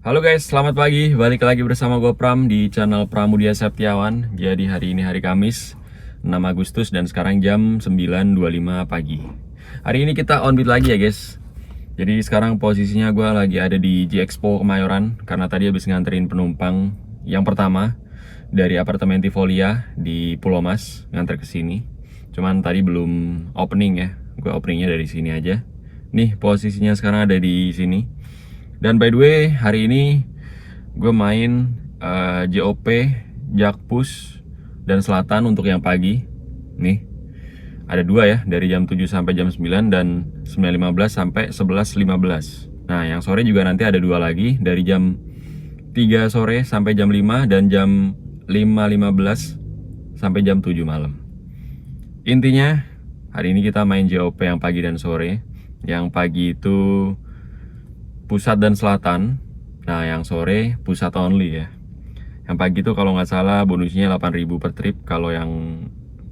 Halo guys, selamat pagi. Balik lagi bersama gue Pram di channel Pramudia Septiawan. Jadi hari ini hari Kamis, 6 Agustus dan sekarang jam 9.25 pagi. Hari ini kita on beat lagi ya guys. Jadi sekarang posisinya gue lagi ada di G-Expo Kemayoran karena tadi habis nganterin penumpang yang pertama dari apartemen Tivolia di Pulau Mas, nganter ke sini. Cuman tadi belum opening ya. Gue openingnya dari sini aja. Nih posisinya sekarang ada di sini. Dan by the way, hari ini gue main JOP, Jakpus, dan Selatan untuk yang pagi. Nih, ada dua ya, dari jam 7 sampai jam 9 dan 9.15 sampai 11.15. Nah, yang sore juga nanti ada dua lagi, dari jam 3 sore sampai jam 5 dan jam 5.15 sampai jam 7 malam. Intinya, hari ini kita main JOP yang pagi dan sore. Yang pagi itu pusat dan selatan. Nah yang sore pusat only ya. Yang pagi itu kalau nggak salah bonusnya 8.000 per trip. Kalau yang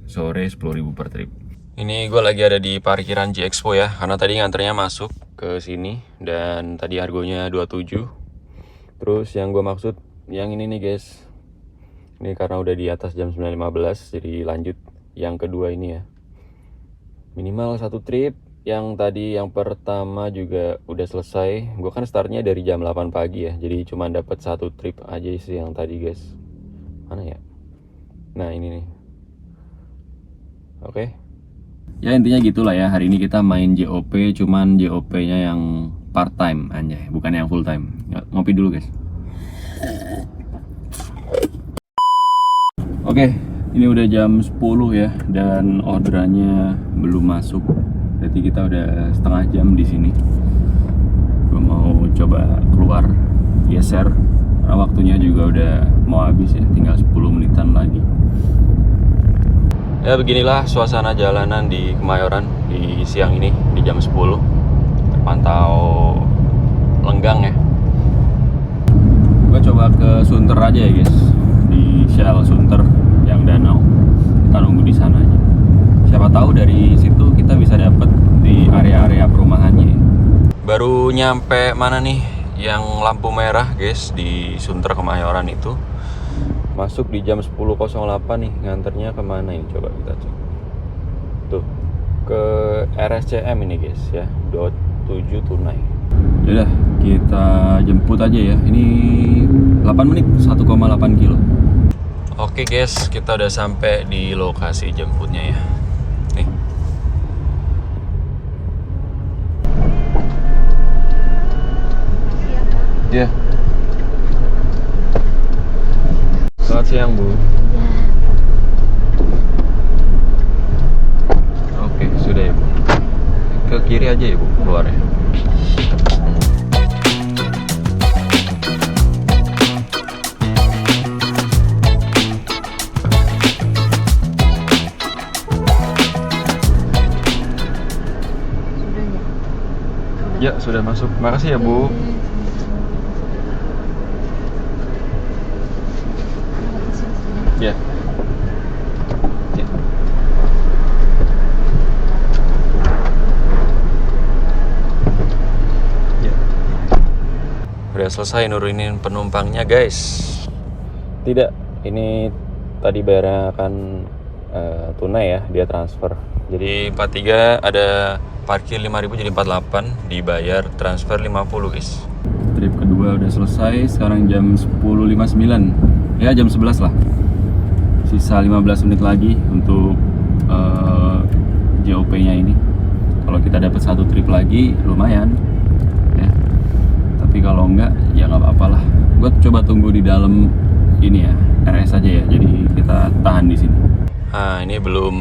sore 10.000 per trip. Ini gue lagi ada di parkiran G-Expo ya. Karena tadi nganternya masuk ke sini. Dan tadi harganya 27. Terus yang gue maksud yang ini nih guys. Ini karena udah di atas jam 9.15. Jadi lanjut yang kedua ini ya. Minimal satu trip. Yang tadi yang pertama juga udah selesai. Gue kan startnya dari jam 8 pagi ya. Jadi cuma dapat satu trip aja sih yang tadi guys. Mana ya? Nah ini nih. Oke. Ya intinya gitulah ya. Hari ini kita main JOP. Cuman JOP-nya yang part time anjay. Bukan yang full time. Ngopi dulu guys. Oke. Ini udah jam 10 ya. Dan orderannya belum masuk. Berarti kita udah setengah jam di sini. Gue mau coba keluar, geser. Karena waktunya juga udah mau habis ya, tinggal 10 menitan lagi. Ya beginilah suasana jalanan di Kemayoran di siang ini, di jam 10. Terpantau lenggang ya. Gue coba ke Sunter aja ya guys. Di Shell Sunter yang danau. Kita nunggu di sana aja. Siapa tahu dari situ kita bisa dapat di area-area perumahannya. Baru nyampe mana nih yang lampu merah guys di Sunter Kemayoran itu. Masuk di jam 10.08 nih. Nganternya kemana ini coba kita cek. Tuh ke RSCM ini guys ya. Dot 7 tunai. Yaudah kita jemput aja ya. Ini 8 menit 1,8 kilo. Oke guys, kita udah sampai di lokasi jemputnya ya. Nih. Iya. Selamat siang Bu. Oke, sudah ya Bu. Ke kiri aja ya Bu, keluarnya. Ya, sudah masuk. Makasih ya, Bu. Ya. Ya. Ya. Udah selesai nurunin penumpangnya, guys. Tidak, ini tadi bayarnya akan tunai ya, dia transfer. Jadi 43 ada parkir 5.000 jadi 48, dibayar transfer 50 guys. Trip kedua udah selesai, sekarang jam 10.59. Ya jam 11 lah. Sisa 15 menit lagi untuk JOP-nya ini. Kalau kita dapat satu trip lagi lumayan ya. Tapi kalau enggak ya nggak apa-apa lah. Gue coba tunggu di dalam ini ya, RS aja ya. Jadi kita tahan di sini. Nah, ini belum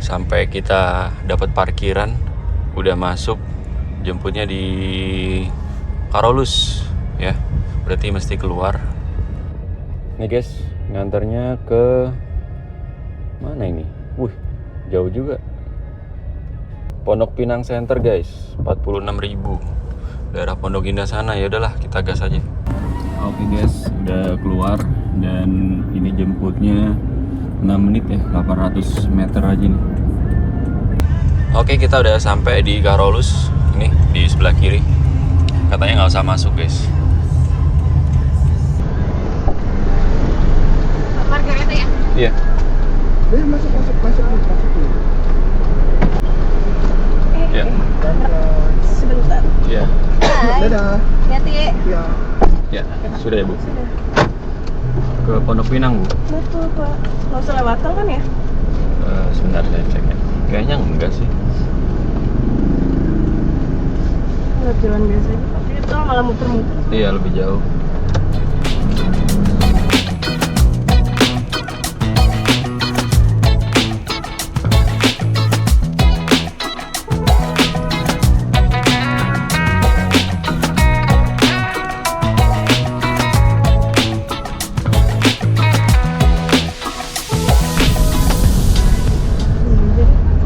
sampai kita dapat parkiran, udah masuk. Jemputnya di Karolus ya, berarti mesti keluar. Nih guys, nganternya ke mana ini? Wih, jauh juga. Pondok Pinang Center guys, 46.000. Daerah Pondok Indah sana. Ya udahlah, kita gas aja. Oke guys, udah keluar dan ini jemputnya 6 menit ya, 800 meter aja nih. Oke, kita udah sampai di Karolus. Ini di sebelah kiri. Katanya nggak usah masuk guys. Sudah ya Bu? Sudah. Ke Pondok Pinang Bu? Betul Pak. Nggak usah lewat tol kan ya? Sebentar saya cek ya. Kayaknya enggak sih. Lewat jalan biasa aja. Tapi itu malah muter-muter. Iya, lebih jauh.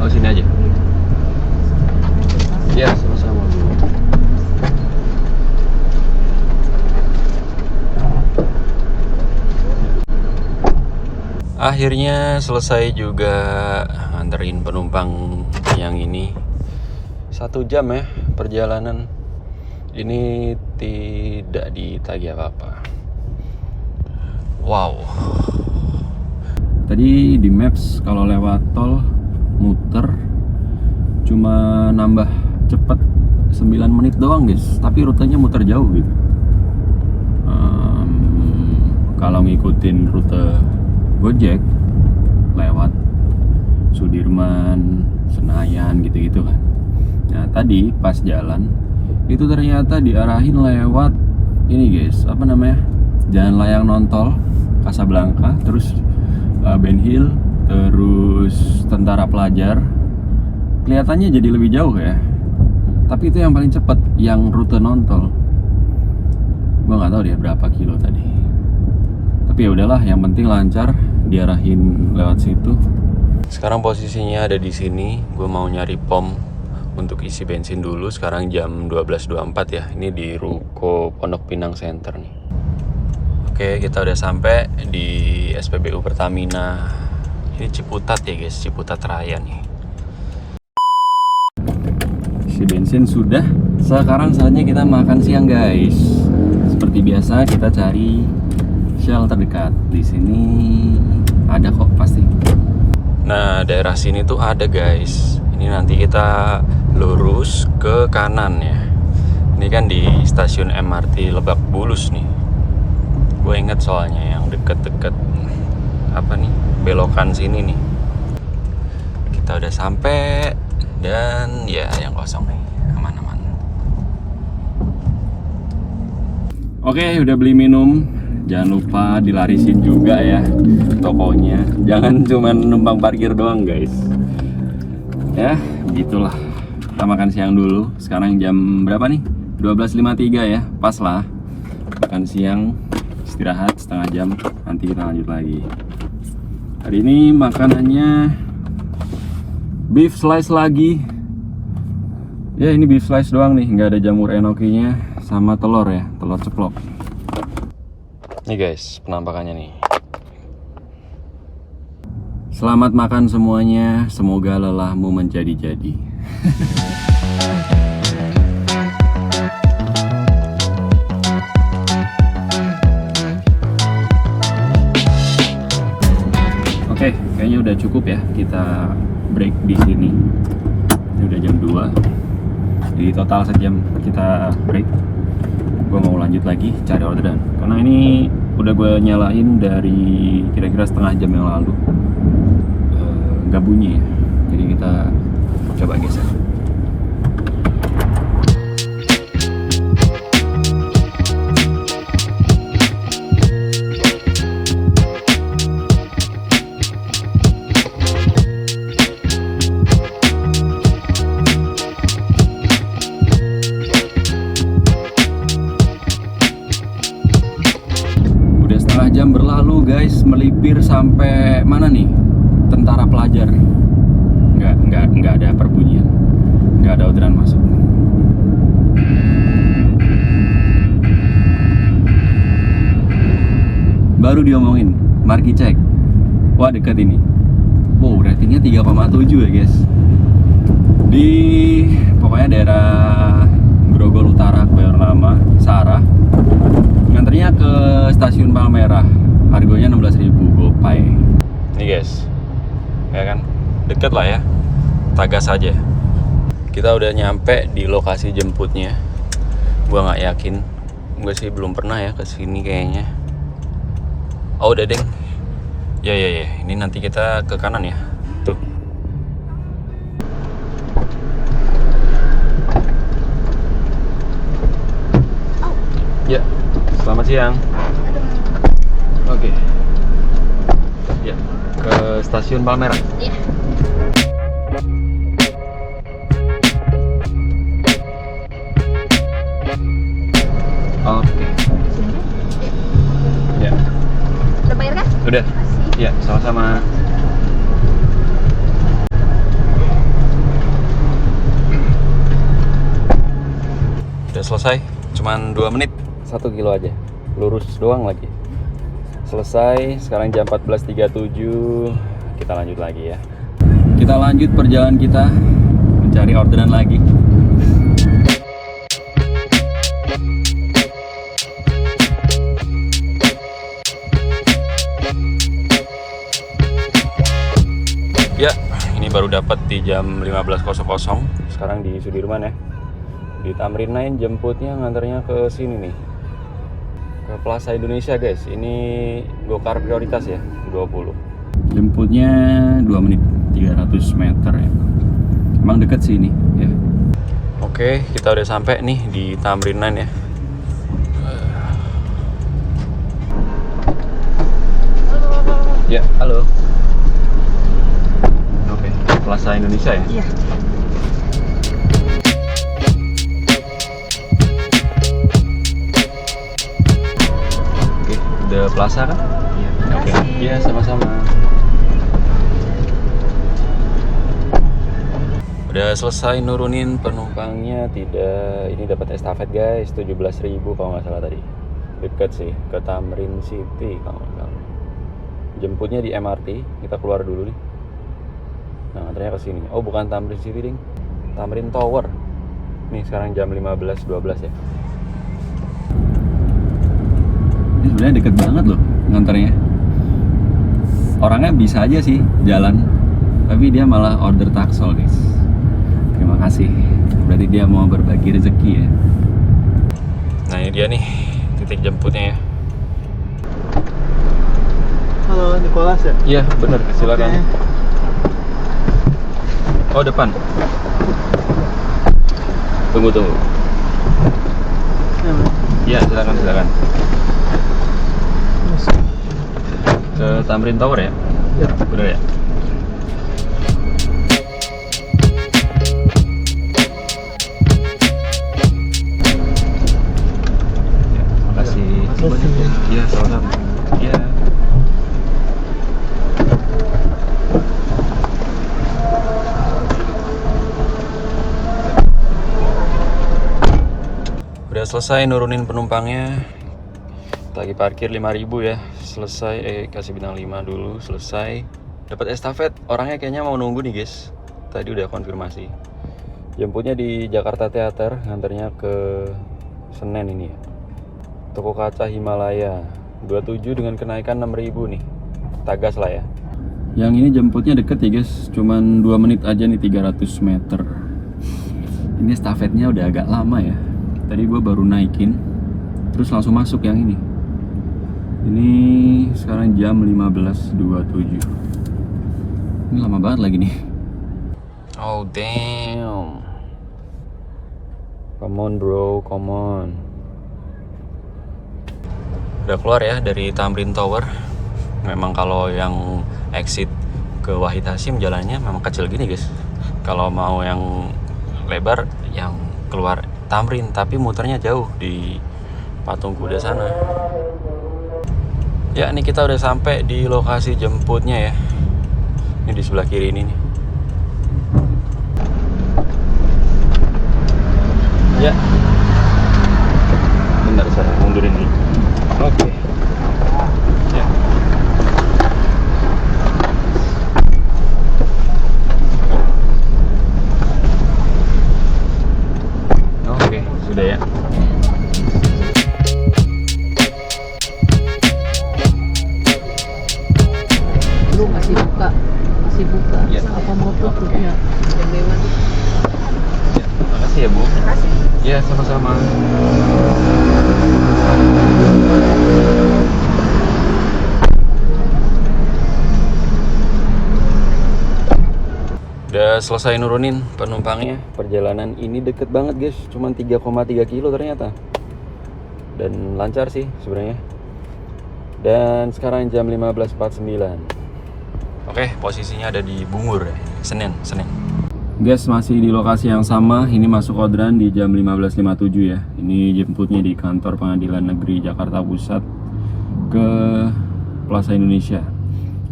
Oh, sini aja. Iya, sama-sama Bu. Akhirnya selesai juga nganterin penumpang yang ini. 1 jam ya perjalanan. Ini tidak ditagih apa-apa. Wow. Tadi di Maps kalau lewat tol muter cuma nambah cepet 9 menit doang guys, tapi rutenya muter jauh gitu. Kalau ngikutin rute Gojek lewat Sudirman, Senayan gitu-gitu kan. Nah tadi pas jalan itu ternyata diarahin lewat ini guys, apa namanya, Jalan Layang Nontol Kasablanka, terus Ben Hill, terus Tentara Pelajar. Kelihatannya jadi lebih jauh ya, tapi itu yang paling cepat, yang rute nontol. Gua nggak tahu dia berapa kilo tadi, tapi ya udahlah, yang penting lancar, diarahin lewat situ. Sekarang posisinya ada di sini. Gue mau nyari pom untuk isi bensin dulu. Sekarang jam 12.24 ya. Ini di Ruko Pondok Pinang Center nih. Oke, kita udah sampai di SPBU Pertamina. Ini Ciputat ya guys, Ciputat Raya nih. Isi bensin sudah. Sekarang saatnya kita makan siang guys. Seperti biasa kita cari Shell terdekat. Di sini ada kok pasti. Nah, daerah sini tuh ada guys. Ini nanti kita lurus ke kanan ya. Ini kan di stasiun MRT Lebak Bulus nih. Gue inget soalnya yang deket-deket apa nih, belokan sini nih. Kita udah sampai dan ya yang kosong nih, aman-aman. Oke, udah beli minum. Jangan lupa dilarisin juga ya tokonya. Jangan cuma numpang parkir doang guys. Ya, begitulah. Kita makan siang dulu. Sekarang jam berapa nih? 12.53 ya. Pas lah. Makan siang, istirahat setengah jam. Nanti kita lanjut lagi. Hari ini makanannya beef slice lagi. Ya, ini beef slice doang nih. Nggak ada jamur enokinya. Sama telur ya. Telur ceplok. Nih guys, penampakannya nih. Selamat makan semuanya, semoga lelahmu menjadi-jadi. Oke, kayaknya udah cukup ya, kita break di sini. Ini udah jam 2. Jadi total sejam kita break. Gue mau lanjut lagi cari orderan karena ini udah gue nyalain dari kira-kira setengah jam yang lalu, nggak bunyi ya. Jadi kita coba geser. Jam berlalu guys, melipir sampai mana nih? Tentara Pelajar. Nggak ada perbunyian, nggak ada orderan masuk. Baru diomongin, marki cek. Wah, dekat ini. Wow, ratingnya 3,7 ya guys. Di pokoknya daerah Grogol Utara, Kebayoran Lama, Sarah. Nganternya ke stasiun Palmerah, harganya 16.000 GoPay. Nih guys, ya kan, deket lah ya, tagas aja. Kita udah nyampe di lokasi jemputnya. Gua nggak yakin Enggak sih, belum pernah ya ke sini kayaknya. Oh, udah deng. Ya. Ini nanti kita ke kanan ya. Tuh. Ya, selamat siang. Oke. Ya, ke stasiun Palmerah. Iya. Oke. Ya. Udah bayar kan? Udah. Ya, sama-sama. Udah selesai. Cuman 2 menit. 1 kilo aja. Lurus doang lagi. Selesai. Sekarang jam 14.37. Kita lanjut lagi ya. Kita lanjut perjalanan kita mencari orderan lagi. Ya, ini baru dapat di jam 15.00. Sekarang di Sudirman ya. Di Tamrin 9 jemputnya nganternya ke sini nih. Ke Plaza Indonesia, guys. Ini Gokar prioritas ya, 20. Jemputnya 2 menit, 300 meter ya. Emang deket sih ini ya. Oke, kita udah sampai nih di Tamrin 9 ya. Ya, halo. Oke, Plaza Indonesia ya? Iya. Oke, udah Plaza kan? Iya. Oke, iya sama-sama. Udah selesai nurunin penumpangnya, tidak ini dapat estafet guys, 17.000 kalau nggak salah tadi. Dekat sih ke Tamrin City kalau nggak salah. Jemputnya di MRT, kita keluar dulu nih. Nah, ternyata ke sini. Oh, bukan Tamrin City, ding. Tamrin Tower. Nih sekarang jam 15.12 ya. Ini sebenarnya deket banget loh nganternya. Orangnya bisa aja sih jalan, tapi dia malah order taksol, guys. Terima kasih. Berarti dia mau berbagi rezeki ya. Nah, ini dia nih titik jemputnya ya. Halo, Nicholas ya? Iya, bener. Silakan. Oke. Oh, depan. Tunggu. Iya, silakan. Ke Tamrin Tower ya? Ya. Bener ya? Makasih. Iya, sama-sama. Iya. Udah selesai nurunin penumpangnya. Lagi parkir 5.000 ya. Selesai, kasih bintang 5 dulu. Selesai. Dapat estafet. Orangnya kayaknya mau nunggu nih, guys. Tadi udah konfirmasi. Jemputnya di Jakarta Theater, nganternya ke Senen ini ya. Toko kaca Himalaya 27 dengan kenaikan 6.000 nih. Tagas lah ya. Yang ini jemputnya deket ya, guys. Cuman 2 menit aja nih, 300 meter. Ini estafetnya udah agak lama ya. Tadi gue baru naikin, terus langsung masuk yang ini. Ini sekarang jam 15.27. Ini lama banget lagi nih. Oh damn. Come on bro, come on. Udah keluar ya dari Tamrin Tower. Memang kalau yang exit ke Wahid Hasyim jalannya memang kecil gini, guys. Kalau mau yang lebar, yang keluar Tamrin, tapi muternya jauh di Patung Kuda sana. Ya, ini kita udah sampai di lokasi jemputnya ya. Ini di sebelah kiri ini nih. Ya. Bentar, saya mundurin nih. Oke. Ya. Oke, sudah ya. Belum, masih buka. Ya. Apa mau tutup Oke. ya? Jam 5 tuh. Ya, makasih ya Bu. Makasih. Ya, sama-sama. selesai nurunin penumpangnya. Perjalanan ini deket banget guys, cuman 3,3 kilo ternyata. Dan lancar sih sebenarnya. Dan sekarang jam 15.49. Oke, posisinya ada di Bungur ya. Senin. Guys, masih di lokasi yang sama. Ini masuk orderan di jam 15.57 ya. Ini jemputnya di kantor Pengadilan Negeri Jakarta Pusat ke Plaza Indonesia.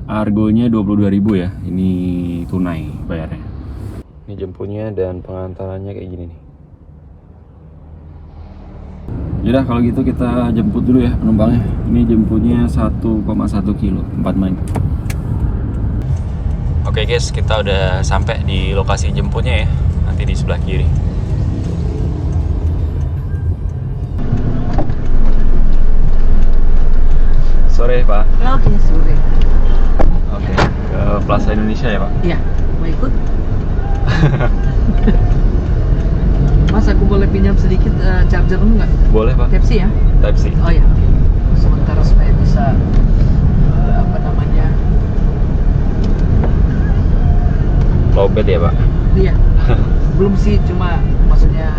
Harganya 22.000 ya. Ini tunai bayarnya. Ini jemputnya dan pengantarannya kayak gini nih. Yaudah kalau gitu kita jemput dulu ya penumpangnya. Ini jemputnya 1,1 kilo 4 main. Oke guys, kita udah sampai di lokasi jemputnya ya. Nanti di sebelah kiri. Sore Pak. Oke, sore. Oke, ke Plaza Indonesia ya Pak? Iya, mau ikut? Mas, aku boleh pinjam sedikit charger enggak? Boleh Pak. Type C ya? Type C. Oh ya, oke. Sementara supaya bisa apa namanya? Lowbat ya Pak? Iya. Belum sih, cuma maksudnya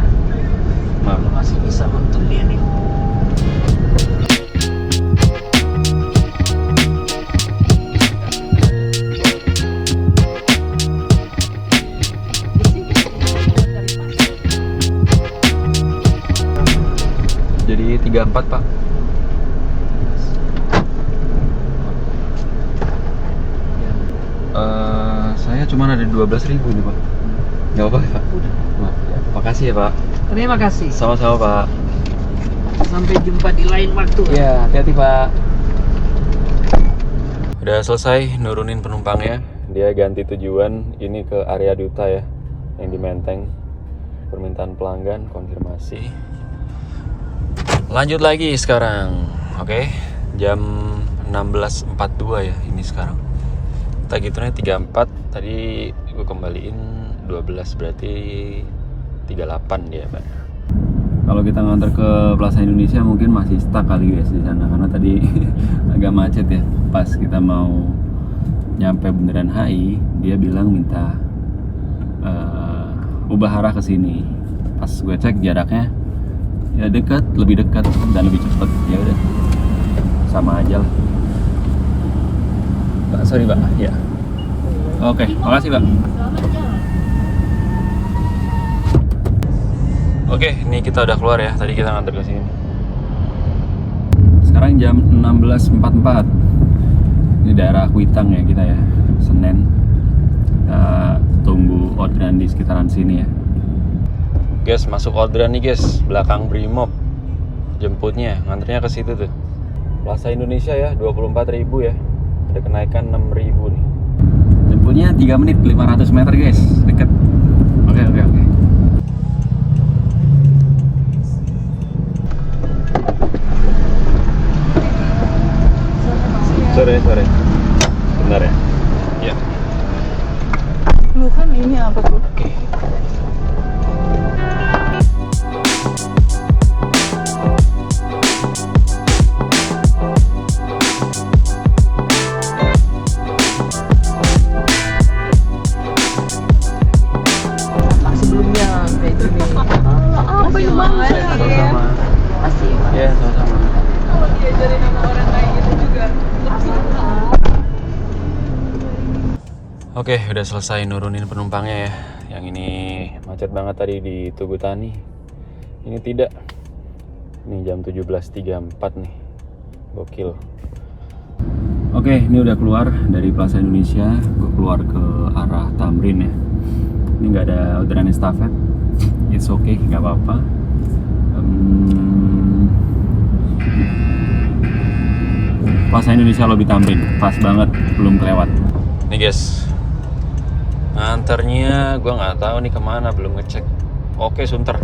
Maaf. masih bisa untuk dia nih. Jadi 34 Pak. Saya cuma ada 12.000 nih Pak. Gak apa-apa Pak? Udah. Maaf ya. Makasih ya Pak. Terima kasih. Sama-sama Pak. Sampai jumpa di lain waktu. Ya, hati-hati Pak. Udah selesai nurunin penumpangnya. Dia ganti tujuan ini ke area Duta ya, yang di Menteng. Permintaan pelanggan konfirmasi. Lanjut lagi sekarang. Oke, jam 16.42 ya ini sekarang. Kita hitungnya 34, tadi gue kembaliin 12, berarti 38 dia Pak. Kalau kita nganter ke Plaza Indonesia mungkin masih stuck kali guys di sana, karena tadi agak macet ya. Pas kita mau nyampe Bundaran HI, dia bilang minta ubah arah ke sini. Pas gue cek jaraknya ya dekat, lebih dekat dan lebih cepat. Ya udah, sama aja lah. Pak, sorry Pak. Ya. Oke, makasih Pak. Oke, ini kita udah keluar ya. Tadi kita nganter ke sini. Sekarang jam 16.44. Ini daerah Kuitang ya kita ya. Senen. Kita tunggu orderan di sekitaran sini ya. Guys, masuk orderan nih guys. Belakang Brimob. Jemputnya, nganternya ke situ tuh. Plaza Indonesia ya, 24.000 ya. Ada kenaikan 6.000 nih. Jemputnya 3 menit, 500 meter guys. Deket. Oke. Sore. Benar ya? Iya. Lu kan ini apa tuh? Oke. Sebelumnya kayak gini. Apa yang banget ya? Sama-sama. Pasti. Ya, sama-sama. Kalau diajarin sama orang kayak gitu juga. Oke, udah selesai nurunin penumpangnya ya. Yang ini macet banget tadi di Tugu Tani. Ini tidak. Ini jam 17.34 nih. Gokil. Oke, ini udah keluar dari Plaza Indonesia. Gue keluar ke arah Tamrin ya. Ini nggak ada orderan estafet. It's okay, nggak apa-apa. Plaza Indonesia Lobby Tamrin, pas banget, belum kelewat. Nih guys, nganternya gue nggak tahu nih kemana, belum ngecek. Oke, Sunter.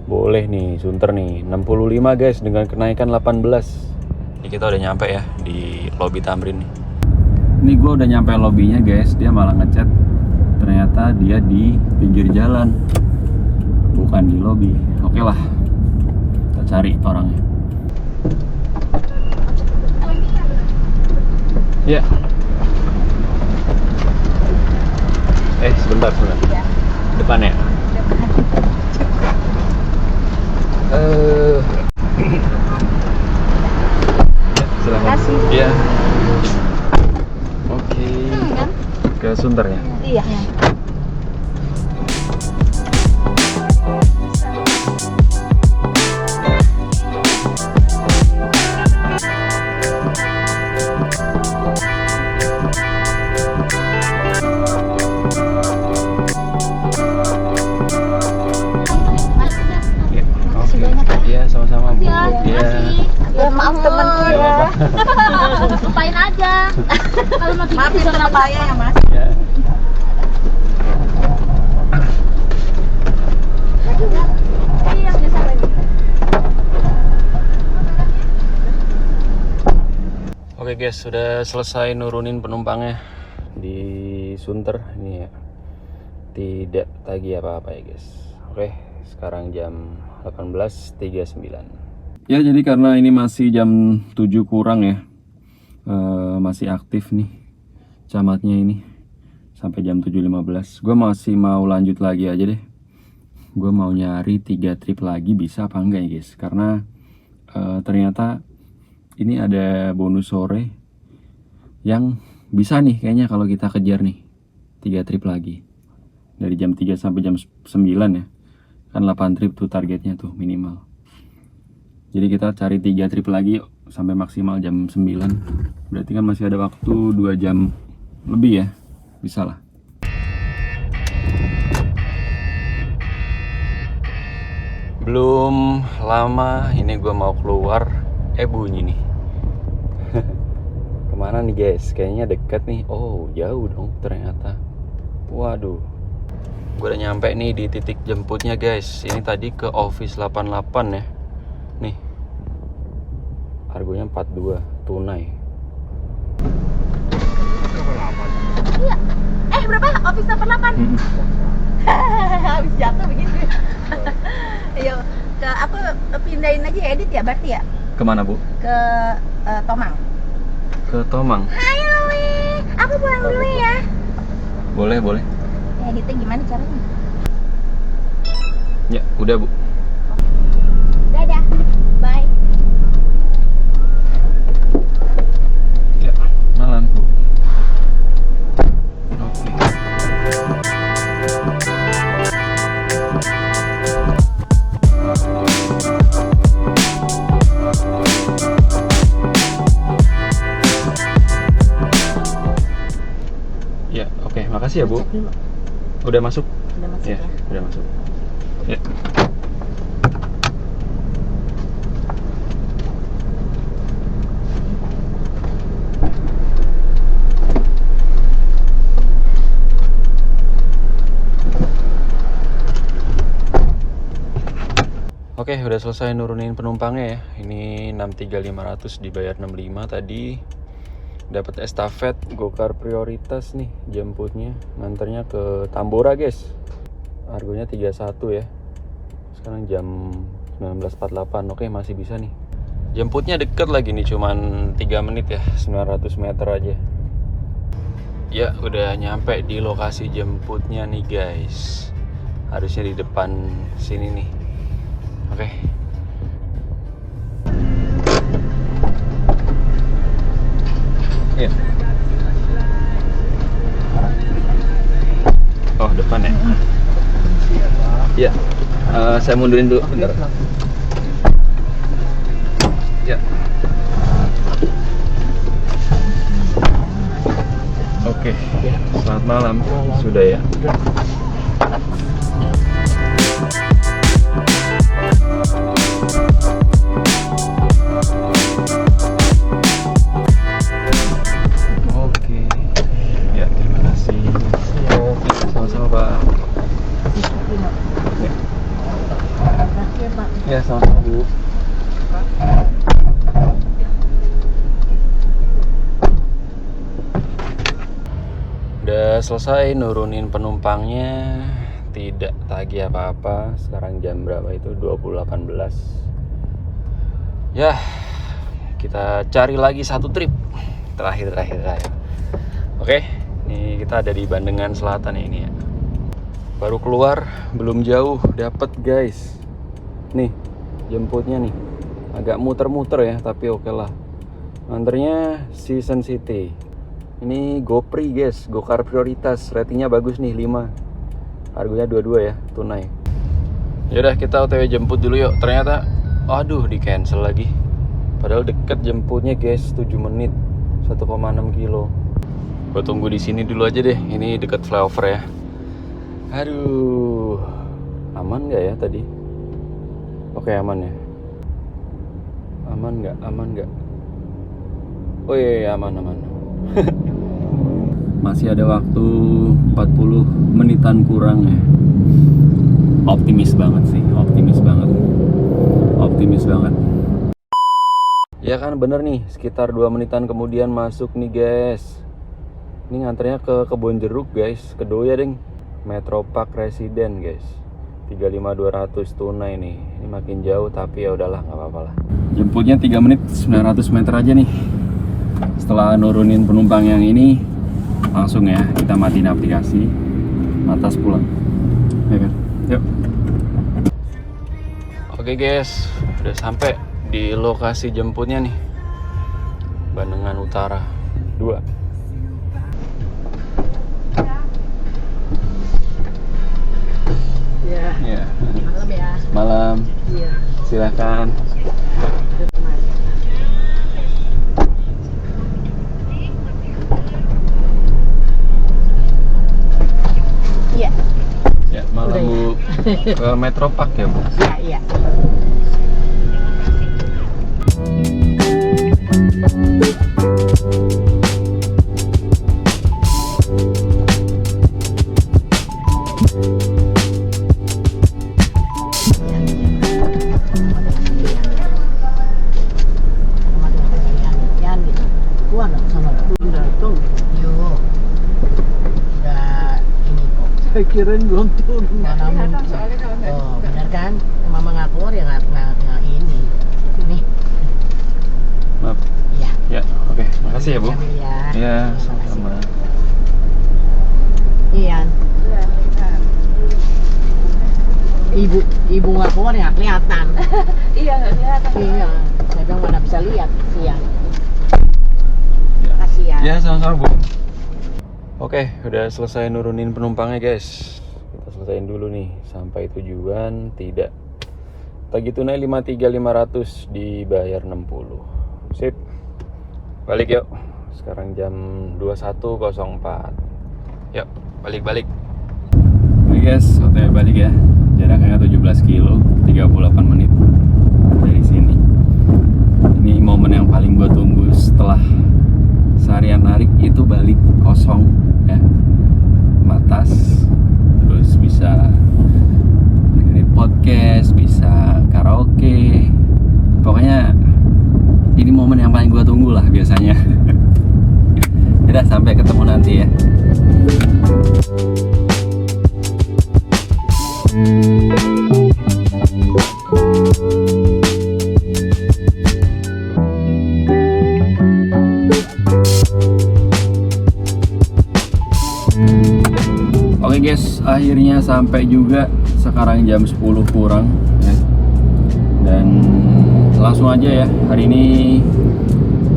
Boleh nih, Sunter nih, 65 guys dengan kenaikan 18. Ini kita udah nyampe ya di Lobby Tamrin nih. Ini gue udah nyampe lobbynya guys, dia malah ngechat. Ternyata dia di pinggir jalan, bukan di lobby. Oke lah, kita cari orangnya. Ya. Sebentar. Depannya. Silakan. Kasih. Iya. Oke. Kan? Ke Sunter ya. Iya. Iya, sama-sama Bu. Ya, Iya. Ya, maaf temanku ya. Lupain aja. Kalau mau Maafin teman saya ya, Mas. Iya. Oke guys, sudah selesai nurunin penumpangnya di Sunter ini ya. Tidak tagih apa-apa ya guys. Oke, sekarang jam 18.39. Ya, jadi karena ini masih jam 7 kurang ya, masih aktif nih camatnya ini sampai jam 7.15. Gue masih mau lanjut lagi aja deh. Gue mau nyari 3 trip lagi, bisa apa enggak ya guys. Karena ternyata ini ada bonus sore yang bisa nih kayaknya kalau kita kejar nih 3 trip lagi. Dari jam 3 sampai jam 9 ya. Kan 8 trip tuh targetnya tuh minimal. Jadi kita cari 3 trip lagi yuk, sampai maksimal jam 9. Berarti kan masih ada waktu 2 jam lebih ya. Bisa lah. Belum lama ini gue mau keluar, bunyi nih. Kemana nih guys? Kayaknya deket nih. Oh jauh dong ternyata. Waduh. Gue udah nyampe nih di titik jemputnya guys. Ini tadi ke Office 88 ya. Nih. Harganya 42 tunai. Iya. Berapa? Office 88. Habis jatuh begitu. Ayo, ke aku pindahin aja edit ya berarti ya? Kemana Bu? Ke Tomang. Ke Tomang. Ayo, aku pulang dulu ya. Boleh. Editnya gimana caranya? Ya, udah Bu. Dadah. Bye. Ya, malam Bu. Oke. Ya, oke. Makasih ya Bu. Cek dulu. Udah masuk? Udah masuk Ya, ya. udah masuk. Ya. Oke, udah selesai nurunin penumpangnya ya. Ini 63.500 dibayar 65 tadi. Dapat estafet gokar prioritas nih jemputnya. Nganternya ke Tambora, guys. Harganya 31 ya. Sekarang jam 19.48. Oke, masih bisa nih. Jemputnya deket lagi nih, cuman 3 menit ya, 900 meter aja. Ya, udah nyampe di lokasi jemputnya nih, guys. Harusnya di depan sini nih. Oke. Ya. Oh, depan ya? Ya. Saya mundurin dulu bentar. Ya. Oke. Selamat malam. Sudah ya. Ya, sama-sama Bu. Udah selesai nurunin penumpangnya, tidak tagih apa-apa. Sekarang jam berapa itu? 20.18. Ya, kita cari lagi satu trip terakhir. Oke, Nih kita ada di Bandengan Selatan ya ini ya. Baru keluar, belum jauh, dapet guys. Nih, jemputnya nih. Agak muter-muter ya, tapi oke lah. Anternya Season City. Ini GoPri guys, Gokar prioritas. Ratingnya bagus nih, 5. Harganya 22 ya, tunai. Yaudah kita OTW jemput dulu yuk. Ternyata, aduh di cancel lagi. Padahal deket jemputnya guys, 7 menit, 1,6 kilo. Gue tunggu di sini dulu aja deh. Ini deket flyover ya. Aduh, aman nggak ya tadi? Oke aman ya. Aman nggak? Oh iya aman. Masih ada waktu 40 menitan kurang ya. Optimis banget sih, optimis banget. Ya kan bener nih, sekitar 2 menitan kemudian masuk nih guys. Ini nganternya ke Kebon Jeruk guys, ke Doya ding. Metro Park Residen guys, 35.200 tunai nih. Ini makin jauh tapi ya udahlah, nggak apa-apa lah. Jemputnya 3 menit 900 meter aja nih. Setelah nurunin penumpang yang ini, langsung ya kita matiin aplikasi, matas pulang. Ya kan? Yuk. Oke guys, udah sampai di lokasi jemputnya nih, Bandengan Utara 2. Ya, Ya. malam ya. Malam. Iya. Silakan. Iya. Ya, malam Bu. Ke Metro Park ya, Bu. Iya. Saya kirain belum turun. Oh, benar kan? Mama nggak keluar ya nggak ini. Nih. Maaf. Iya. Ya, oke. Makasih ya, Bu. Sambil ya. Ya, sama. Iya. Ibu nggak keluar ya kelihatan. Iya nggak kelihatan. Iya. Saya bilang mana bisa lihat siang. Ya. Makasih ya. Ya, sama-sama, Bu. Oke, udah selesai nurunin penumpangnya guys. Kita selesaiin dulu nih sampai tujuan. Tidak. Tagih tunai 53.500, dibayar 60. Sip. Balik yuk. Sekarang jam 21.04. Yuk, balik. Oke guys, OTW balik ya. Jaraknya 17 kilo, 38 menit dari sini. Ini momen yang paling gue tunggu setelah seharian narik itu balik kosong ya, matas, terus bisa dengerin podcast, bisa karaoke, pokoknya ini momen yang paling gue tunggu lah biasanya. Udah, sampai ketemu nanti ya. Oke guys, akhirnya sampai juga. Sekarang jam 10 kurang ya. Dan langsung aja ya, hari ini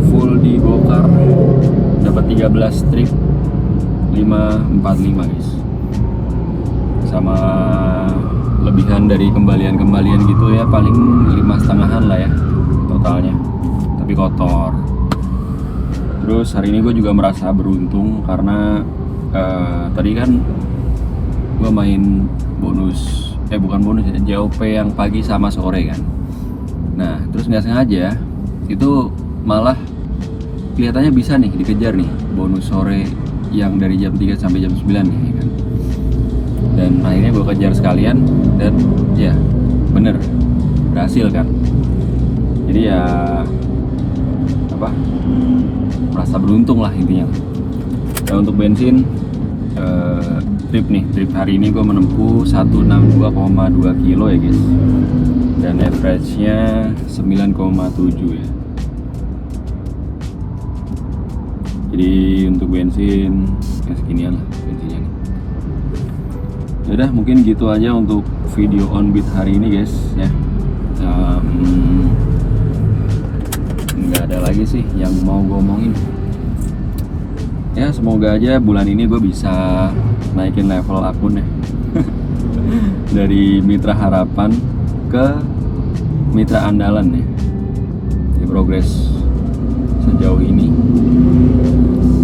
full di Gokar. Dapat 13 trip 545 guys. Sama lebihan dari kembalian gitu ya, paling 5,5-an lah ya totalnya. Tapi kotor. Terus hari ini gue juga merasa beruntung karena tadi kan gue main bonus, bukan bonus ya, JOP yang pagi sama sore kan. Nah terus nggak sengaja itu malah kelihatannya bisa nih dikejar nih bonus sore yang dari jam 3 sampai jam 9 nih kan. Dan akhirnya gue kejar sekalian dan ya bener berhasil kan. Jadi ya apa, merasa beruntung lah intinya. Nah untuk bensin trip hari ini gue menempuh 162,2 kilo ya guys, dan average-nya 9,7 ya. Jadi untuk bensin ya seginian lah bensinnya nih. Yaudah mungkin gitu aja untuk video on beat hari ini guys ya. Nggak ada lagi sih yang mau gue omongin. Ya semoga aja bulan ini gue bisa naikin level akun ya. Dari mitra harapan ke mitra andalan ya. Di progres sejauh ini.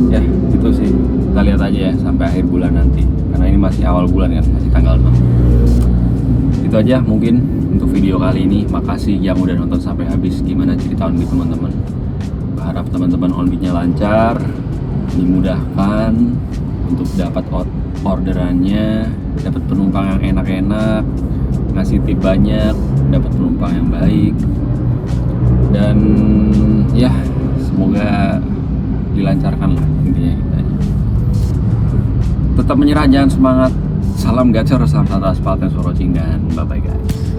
Ya gitu sih. Kita lihat aja ya sampai akhir bulan nanti. Karena ini masih awal bulan kan, masih tanggal 6. Itu aja mungkin untuk video kali ini. Makasih yang udah nonton sampai habis. Gimana cerita on beat teman-teman? Berharap teman-teman on beatnya lancar, dimudahkan untuk dapat orderannya, dapat penumpang yang enak-enak, ngasih tip banyak, dapat penumpang yang baik, dan ya semoga dilancarkan lah intinya gitu aja. Tetap menyerah, jangan semangat. Salam gacor, salam satu aspal, thanks for watching, dan bye bye guys.